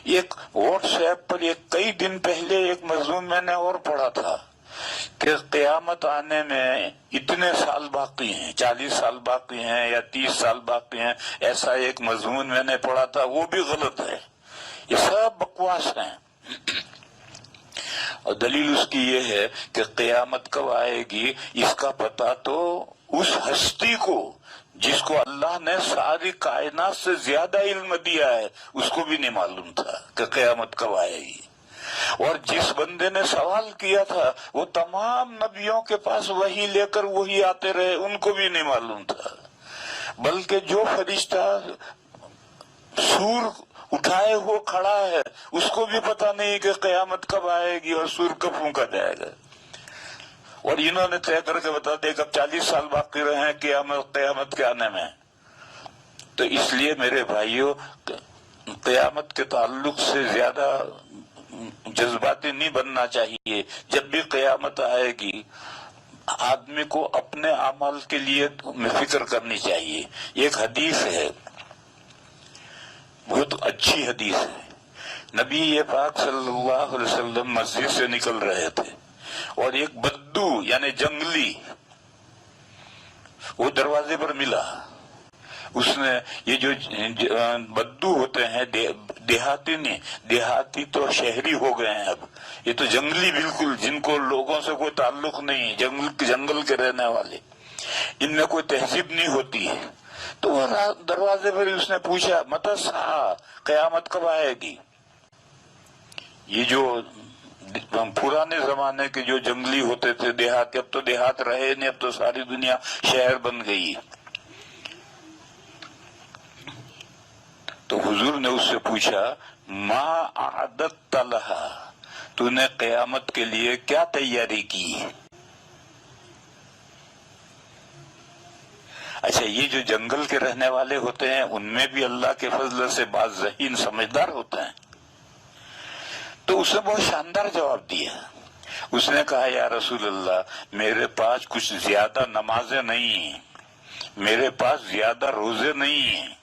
ایک what's app پر کئی دن پہلے ایک مضمون میں نے اور پڑھا تھا کہ قیامت آنے میں اتنے سال باقی ہیں، 40 سال باقی ہیں یا 30 سال باقی ہیں، ایسا ایک مضمون میں نے پڑھا تھا، وہ بھی غلط ہے، یہ سب بکواس ہیں۔ اور دلیل اس کی یہ ہے کہ قیامت کب آئے گی اس کا پتہ تو اس ہستی کو جس کو اللہ نے ساری کائنات سے زیادہ علم دیا ہے اس کو بھی نہیں معلوم تھا کہ قیامت کب آئے گی، اور جس بندے نے سوال کیا تھا وہ تمام نبیوں کے پاس وہی لے کر وہی آتے رہے، ان کو بھی نہیں معلوم تھا، بلکہ جو فرشتہ سور اٹھائے ہو کھڑا ہے اس کو بھی پتہ نہیں کہ قیامت کب آئے گی اور سور کب پھونکا جائے گا، اور انہوں نے طے کر کے بتا دیا کہ اب 40 سال باقی رہے ہیں قیامت کے آنے میں۔ تو اس لیے میرے بھائیوں، قیامت کے تعلق سے زیادہ جذباتی نہیں بننا چاہیے۔ جب بھی قیامت آئے گی آدمی کو اپنے اعمال کے لیے فکر کرنی چاہیے۔ ایک حدیث ہے، بہت اچھی حدیث ہے، نبی پاک صلی اللہ علیہ وسلم مسجد سے نکل رہے تھے اور ایک بدو یعنی جنگلی وہ دروازے پر ملا۔ اس نے، یہ جو بدو ہوتے ہیں دیہاتی نہیں، دیہاتی تو شہری ہو گئے ہیں اب، یہ تو جنگلی بالکل، جن کو لوگوں سے کوئی تعلق نہیں، جنگل کے رہنے والے، ان میں کوئی تہذیب نہیں ہوتی ہے۔ تو وہ دروازے پر اس نے پوچھا متی الساعہ، قیامت کب آئے گی؟ یہ جو پرانے زمانے کے جو جنگلی ہوتے تھے دیہات، اب تو دیہات رہے نہیں، اب تو ساری دنیا شہر بن گئی۔ تو حضور نے اس سے پوچھا ما اعددت لہا، تو نے قیامت کے لیے کیا تیاری کی؟ اچھا، یہ جو جنگل کے رہنے والے ہوتے ہیں ان میں بھی اللہ کے فضل سے بعض ذہین سمجھدار ہوتے ہیں۔ تو اس نے بہت شاندار جواب دیا، اس نے کہا یا رسول اللہ، میرے پاس کچھ زیادہ نمازیں نہیں ہیں، میرے پاس زیادہ روزے نہیں ہیں،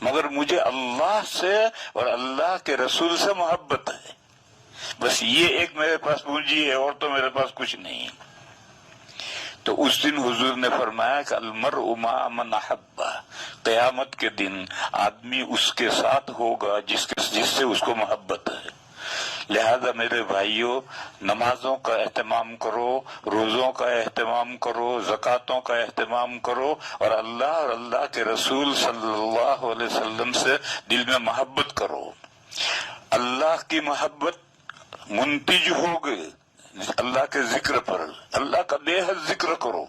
مگر مجھے اللہ سے اور اللہ کے رسول سے محبت ہے، بس یہ ایک میرے پاس پونجی ہے، اور تو میرے پاس کچھ نہیں۔ تو اس دن حضور نے فرمایا کہ المرء مع من احب، قیامت کے دن آدمی اس کے ساتھ ہوگا جس سے اس کو محبت ہے۔ لہذا میرے بھائیوں، نمازوں کا اہتمام کرو، روزوں کا اہتمام کرو، زکاتوں کا اہتمام کرو، اور اللہ کے رسول صلی اللہ علیہ وسلم سے دل میں محبت کرو۔ اللہ کی محبت منتج ہوگی اللہ کے ذکر پر، اللہ کا بے حد ذکر کرو۔